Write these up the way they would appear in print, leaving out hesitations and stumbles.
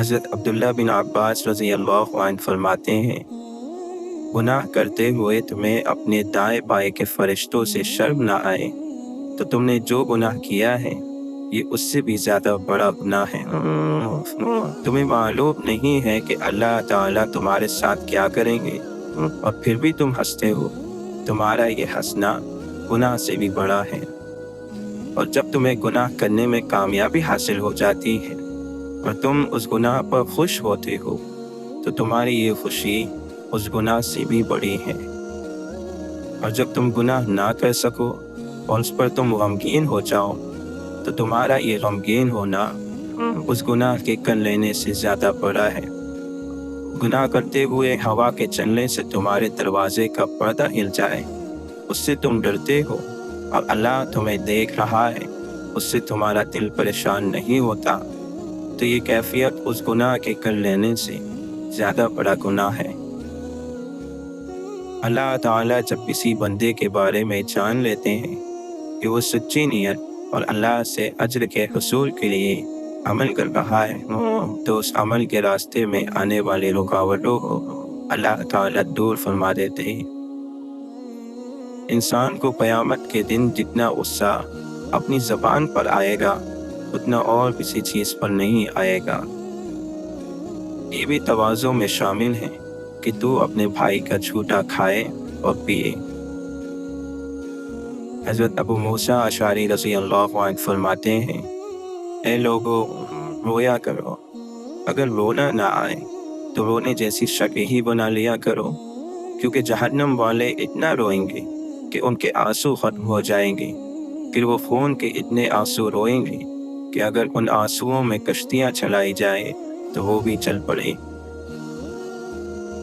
حضرت عبداللہ بن عباس رضی اللہ عنہ فرماتے ہیں، گناہ کرتے ہوئے تمہیں اپنے دائیں بائیں کے فرشتوں سے شرم نہ آئے تو تم نے جو گناہ کیا ہے یہ اس سے بھی زیادہ بڑا گناہ ہے۔ تمہیں معلوم نہیں ہے کہ اللہ تعالیٰ تمہارے ساتھ کیا کریں گے اور پھر بھی تم ہنستے ہو۔ تمہارا یہ ہنسنا گناہ سے بھی بڑا ہے، اور جب تمہیں گناہ کرنے میں کامیابی حاصل ہو جاتی ہے اور تم اس گناہ پر خوش ہوتے ہو تو تمہاری یہ خوشی اس گناہ سے بھی بڑی ہے۔ اور جب تم گناہ نہ کر سکو اور اس پر تم غمگین ہو جاؤ تو تمہارا یہ غمگین ہونا اس گناہ کے کر لینے سے زیادہ بڑا ہے۔ گناہ کرتے ہوئے ہوا کے چلنے سے تمہارے دروازے کا پردہ ہل جائے، اس سے تم ڈرتے ہو، اور اللہ تمہیں دیکھ رہا ہے، اس سے تمہارا دل پریشان نہیں ہوتا، تو یہ کیفیت اس گناہ کے کر لینے سے زیادہ بڑا گناہ ہے۔ اللہ تعالیٰ جب کسی بندے کے بارے میں جان لیتے ہیں کہ وہ سچی نیت اور اللہ سے اجر کے حصول کے لیے عمل کر رہا ہے تو اس عمل کے راستے میں آنے والی رکاوٹوں کو اللہ تعالیٰ دور فرما دیتے ہیں۔ انسان کو قیامت کے دن جتنا غصہ اپنی زبان پر آئے گا اتنا اور کسی چیز پر نہیں آئے گا۔ یہ بھی تواضع میں شامل ہے کہ تو اپنے بھائی کا جھوٹا کھائے اور پیے۔ حضرت ابو موسیٰ اشعری رضی اللہ عنہ فرماتے ہیں، اے لوگو، رویا کرو، اگر رونا نہ آئے تو رونے جیسی شکل ہی بنا لیا کرو، کیونکہ جہنم والے اتنا روئیں گے کہ ان کے آنسو ختم ہو جائیں گے، پھر وہ خون کے اتنے آنسو روئیں گے کہ اگر ان آنسوؤں میں کشتیاں چلائی جائیں تو وہ بھی چل پڑے۔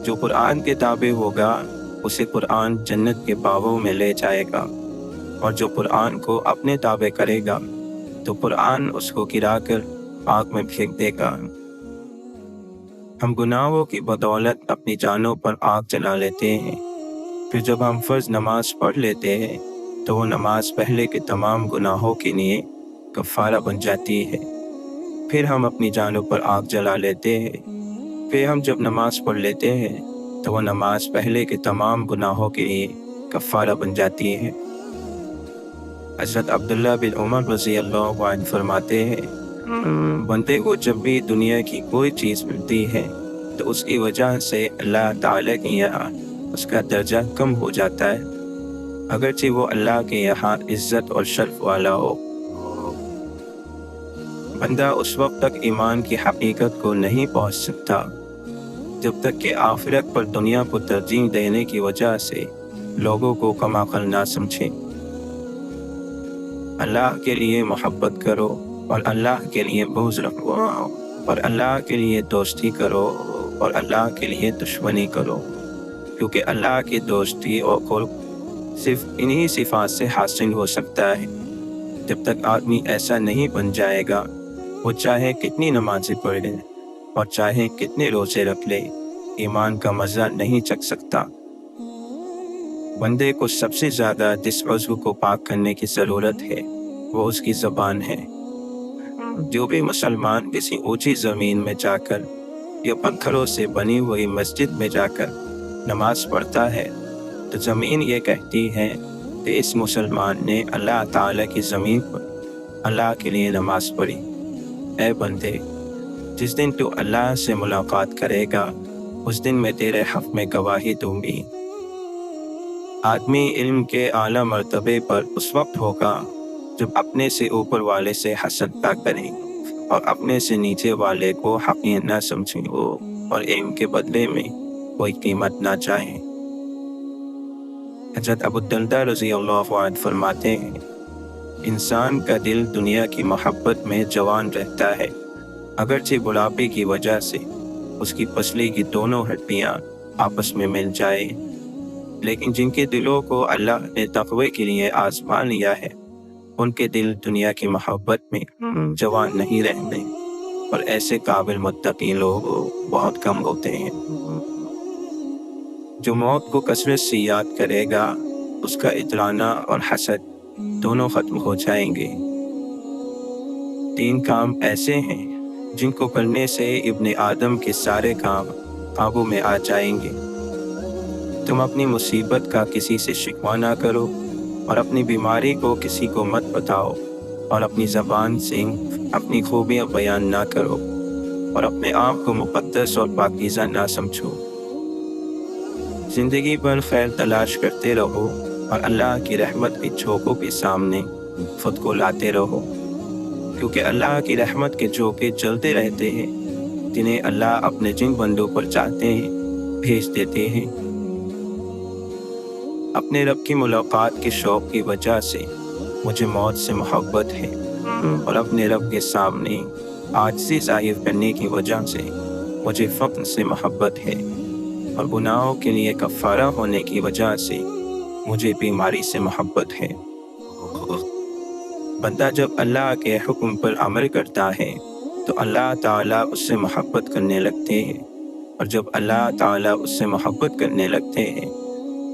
جو قرآن کے تابع ہوگا اسے قرآن جنت کے باغوں میں لے جائے گا، اور جو قرآن کو اپنے تابع کرے گا تو قرآن اس کو گرا کر آگ میں پھینک دے گا۔ ہم گناہوں کی بدولت اپنی جانوں پر آگ جلا لیتے ہیں، پھر جب ہم فرض نماز پڑھ لیتے ہیں تو وہ نماز پہلے کے تمام گناہوں کے لیے کفارہ بن جاتی ہے۔ پھر ہم اپنی جانوں پر آگ جلا لیتے ہیں، پھر ہم جب نماز پڑھ لیتے ہیں تو وہ نماز پہلے کے تمام گناہوں کے لیے کفارہ بن جاتی ہے۔ حضرت عبداللہ بن عمر رضی اللہ عنہ فرماتے ہیں، بندے کو جب بھی دنیا کی کوئی چیز ملتی ہے تو اس کی وجہ سے اللہ تعالیٰ کے یہاں اس کا درجہ کم ہو جاتا ہے، اگرچہ وہ اللہ کے یہاں عزت اور شرف والا ہو۔ بندہ اس وقت تک ایمان کی حقیقت کو نہیں پہنچ سکتا جب تک کہ آخرت پر دنیا کو ترجیح دینے کی وجہ سے لوگوں کو کم عقل نہ سمجھے۔ اللہ کے لیے محبت کرو اور اللہ کے لیے بغض رکھو، اور اللہ کے لیے دوستی کرو اور اللہ کے لیے دشمنی کرو، کیونکہ اللہ کی دوستی اور قرب صرف انہی صفات سے حاصل ہو سکتا ہے۔ جب تک آدمی ایسا نہیں بن جائے گا، وہ چاہے کتنی نمازیں پڑھ لے اور چاہے کتنے روزے رکھ لے، ایمان کا مزہ نہیں چکھ سکتا۔ بندے کو سب سے زیادہ جس عضو کو پاک کرنے کی ضرورت ہے وہ اس کی زبان ہے۔ جو بھی مسلمان کسی اونچی زمین میں جا کر یا پتھروں سے بنی ہوئی مسجد میں جا کر نماز پڑھتا ہے تو زمین یہ کہتی ہے کہ اس مسلمان نے اللہ تعالیٰ کی زمین پر اللہ کے لیے نماز پڑھی۔ اے بندے، جس دن تو اللہ سے ملاقات کرے گا اس دن میں تیرے حق میں گواہی دوں گی۔ آدمی علم کے اعلیٰ مرتبے پر اس وقت ہوگا جب اپنے سے اوپر والے سے حسد نہ کریں اور اپنے سے نیچے والے کو حقیر نہ سمجھیں اور علم کے بدلے میں کوئی قیمت نہ چاہیں۔ حضرت ابو الدرداء رضی اللہ عنہ فرماتے ہیں، انسان کا دل دنیا کی محبت میں جوان رہتا ہے، اگرچہ بڑھاپے کی وجہ سے اس کی پسلی کی دونوں ہڈیاں آپس میں مل جائیں، لیکن جن کے دلوں کو اللہ نے تقوی کے لیے آزما لیا ہے ان کے دل دنیا کی محبت میں جوان نہیں رہتے، اور ایسے قابل متقی لوگ بہت کم ہوتے ہیں۔ جو موت کو کثرت سے یاد کرے گا اس کا اترانا اور حسد دونوں ختم ہو جائیں گے۔ 3 کام ایسے ہیں جن کو کرنے سے ابن آدم کے سارے کام قابو میں آ جائیں گے۔ تم اپنی مصیبت کا کسی سے شکوہ نہ کرو اور اپنی بیماری کو کسی کو مت بتاؤ، اور اپنی زبان سے اپنی خوبیاں بیان نہ کرو، اور اپنے آپ کو مقدس اور پاکیزہ نہ سمجھو۔ زندگی بھر خیر تلاش کرتے رہو اور اللہ کی رحمت کے جھونکوں کے سامنے خود کو لاتے رہو، کیونکہ اللہ کی رحمت کے جھونکے چلتے رہتے ہیں، جنہیں اللہ اپنے جن بندوں پر چاہتے ہیں بھیج دیتے ہیں۔ اپنے رب کی ملاقات کے شوق کی وجہ سے مجھے موت سے محبت ہے، اور اپنے رب کے سامنے عاجزی ظاہر کرنے کی وجہ سے مجھے فقر سے محبت ہے، اور گناہوں کے لیے کفارہ ہونے کی وجہ سے مجھے بیماری سے محبت ہے۔ بندہ جب اللہ کے حکم پر عمل کرتا ہے تو اللہ تعالیٰ اس سے محبت کرنے لگتے ہیں، اور جب اللہ تعالیٰ اس سے محبت کرنے لگتے ہیں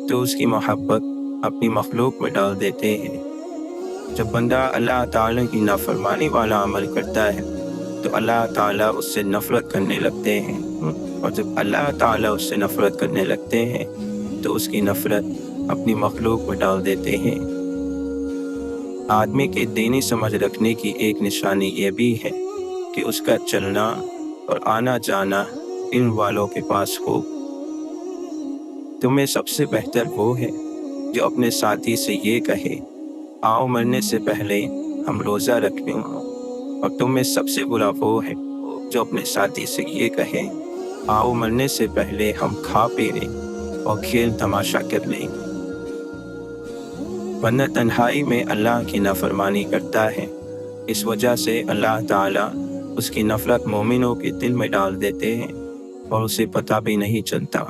تو اس کی محبت اپنی مخلوق میں ڈال دیتے ہیں۔ جب بندہ اللہ تعالیٰ کی نافرمانی والا عمل کرتا ہے تو اللہ تعالیٰ اس سے نفرت کرنے لگتے ہیں، اور جب اللہ تعالیٰ اس سے نفرت کرنے لگتے ہیں تو اس کی نفرت اپنی مخلوق میں ڈال دیتے ہیں۔ آدمی کے دینی سمجھ رکھنے کی ایک نشانی یہ بھی ہے کہ اس کا چلنا اور آنا جانا علم والوں کے پاس ہو۔ تمہیں سب سے بہتر وہ ہے جو اپنے ساتھی سے یہ کہے، آؤ مرنے سے پہلے ہم روزہ رکھ لیں، اور تم میں سب سے برا وہ ہے جو اپنے ساتھی سے یہ کہے، آؤ مرنے سے پہلے ہم کھا پی لیں اور کھیل تماشا کر لیں۔ بندہ تنہائی میں اللہ کی نافرمانی کرتا ہے، اس وجہ سے اللہ تعالیٰ اس کی نفرت مومنوں کے دل میں ڈال دیتے ہیں اور اسے پتہ بھی نہیں چلتا۔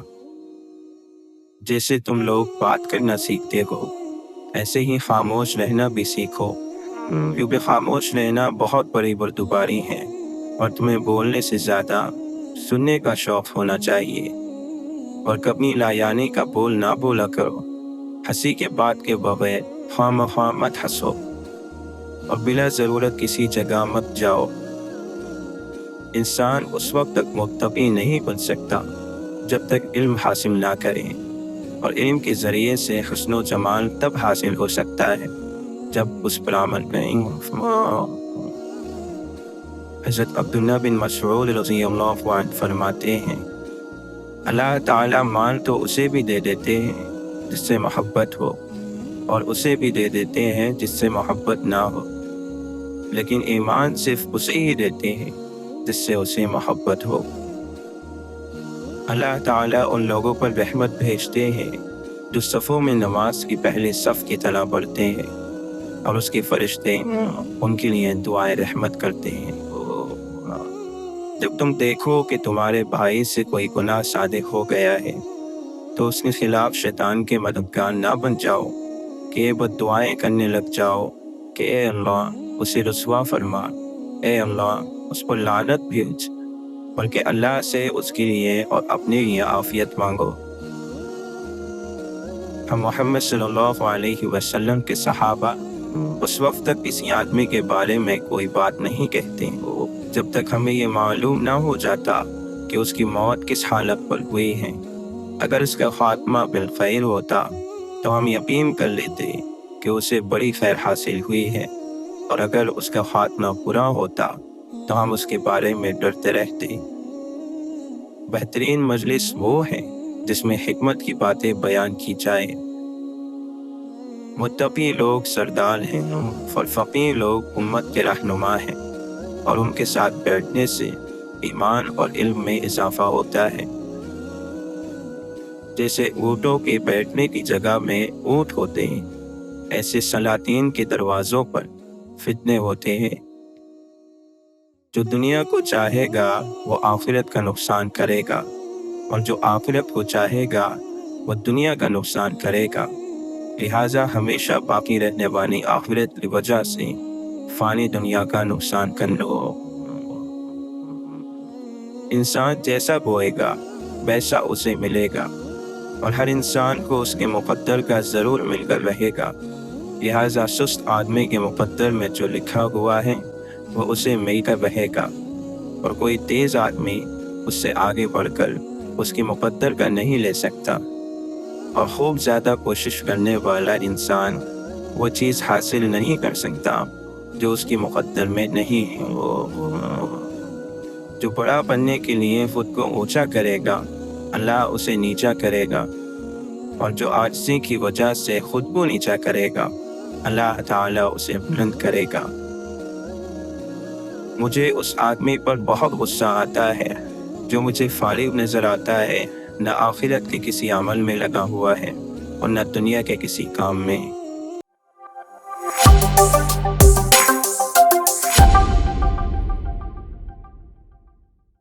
جیسے تم لوگ بات کرنا سیکھتے ہو، ایسے ہی خاموش رہنا بھی سیکھو، کیونکہ خاموش رہنا بہت بڑی بردباری ہے، اور تمہیں بولنے سے زیادہ سننے کا شوق ہونا چاہیے۔ اور کبھی لایانی کا بول نہ بولا کرو، ہنسی کے بات کے بغیر خواہ مخواہ مت ہنسو، اور بلا ضرورت کسی جگہ مت جاؤ۔ انسان اس وقت تک متقی نہیں بن سکتا جب تک علم حاصل نہ کرے، اور علم کے ذریعے سے حسن و جمال تب حاصل ہو سکتا ہے جب اس پر عمل کریں۔ حضرت عبداللہ بن مسعود رضی اللہ عنہ فرماتے ہیں، اللہ تعالیٰ مال تو اسے بھی دے دیتے ہیں جس سے محبت ہو، اور اسے بھی دے دیتے ہیں جس سے محبت نہ ہو، لیکن ایمان صرف اسے ہی دیتے ہیں جس سے اسے محبت ہو۔ اللہ تعالیٰ ان لوگوں پر رحمت بھیجتے ہیں جو صفوں میں نماز کی پہلے صف کی طرح پڑھتے ہیں، اور اس کے فرشتے ان کے لیے دعائیں رحمت کرتے ہیں۔ جب تم دیکھو کہ تمہارے بھائی سے کوئی گناہ صادر ہو گیا ہے تو اس کے خلاف شیطان کے مددگار نہ بن جاؤ کہ یہ بد دعائیں کرنے لگ جاؤ کہ اے اللہ اسے رسوا فرما، اے اللہ اس پر لعنت بھیج، بلکہ اللہ سے اس کے لیے اور اپنے لیے عافیت مانگو۔ ہم محمد صلی اللہ علیہ وسلم کے صحابہ اس وقت تک کسی آدمی کے بارے میں کوئی بات نہیں کہتے جب تک ہمیں یہ معلوم نہ ہو جاتا کہ اس کی موت کس حالت پر ہوئی ہے۔ اگر اس کا خاتمہ بالخیر ہوتا تو ہم یقین کر لیتے کہ اسے بڑی خیر حاصل ہوئی ہے، اور اگر اس کا خاتمہ برا ہوتا تو ہم اس کے بارے میں ڈرتے رہتے۔ بہترین مجلس وہ ہے جس میں حکمت کی باتیں بیان کی جائیں۔ متقی لوگ سردار ہیں اور فقیر لوگ امت کے رہنما ہیں، اور ان کے ساتھ بیٹھنے سے ایمان اور علم میں اضافہ ہوتا ہے۔ جیسے اونٹوں کے بیٹھنے کی جگہ میں اونٹ ہوتے ہیں، ایسے سلاطین کے دروازوں پر فتنے ہوتے ہیں۔ جو دنیا کو چاہے گا وہ آخرت کا نقصان کرے گا، اور جو آخرت کو چاہے گا وہ دنیا کا نقصان کرے گا۔ لہٰذا ہمیشہ باقی رہنے والی آخرت کی وجہ سے فانی دنیا کا نقصان کر لو۔ انسان جیسا بوئے گا ویسا اسے ملے گا، اور ہر انسان کو اس کے مقدر کا ضرور مل کر رہے گا۔ لہٰذا سست آدمی کے مقدر میں جو لکھا ہوا ہے وہ اسے مل کر رہے گا، اور کوئی تیز آدمی اس سے آگے بڑھ کر اس کی مقدر کا نہیں لے سکتا، اور خوب زیادہ کوشش کرنے والا انسان وہ چیز حاصل نہیں کر سکتا جو اس کی مقدر میں نہیں ہے۔ جو بڑا بننے کے لیے خود کو اونچا کرے گا، اللہ اسے نیچا کرے گا، اور جو عاجزی کی وجہ سے خود کو نیچا کرے گا، اللہ تعالیٰ اسے بلند کرے گا۔ مجھے اس آدمی پر بہت غصہ آتا ہے جو مجھے فارغ نظر آتا ہے، نہ آخرت کے کسی عمل میں لگا ہوا ہے اور نہ دنیا کے کسی کام میں۔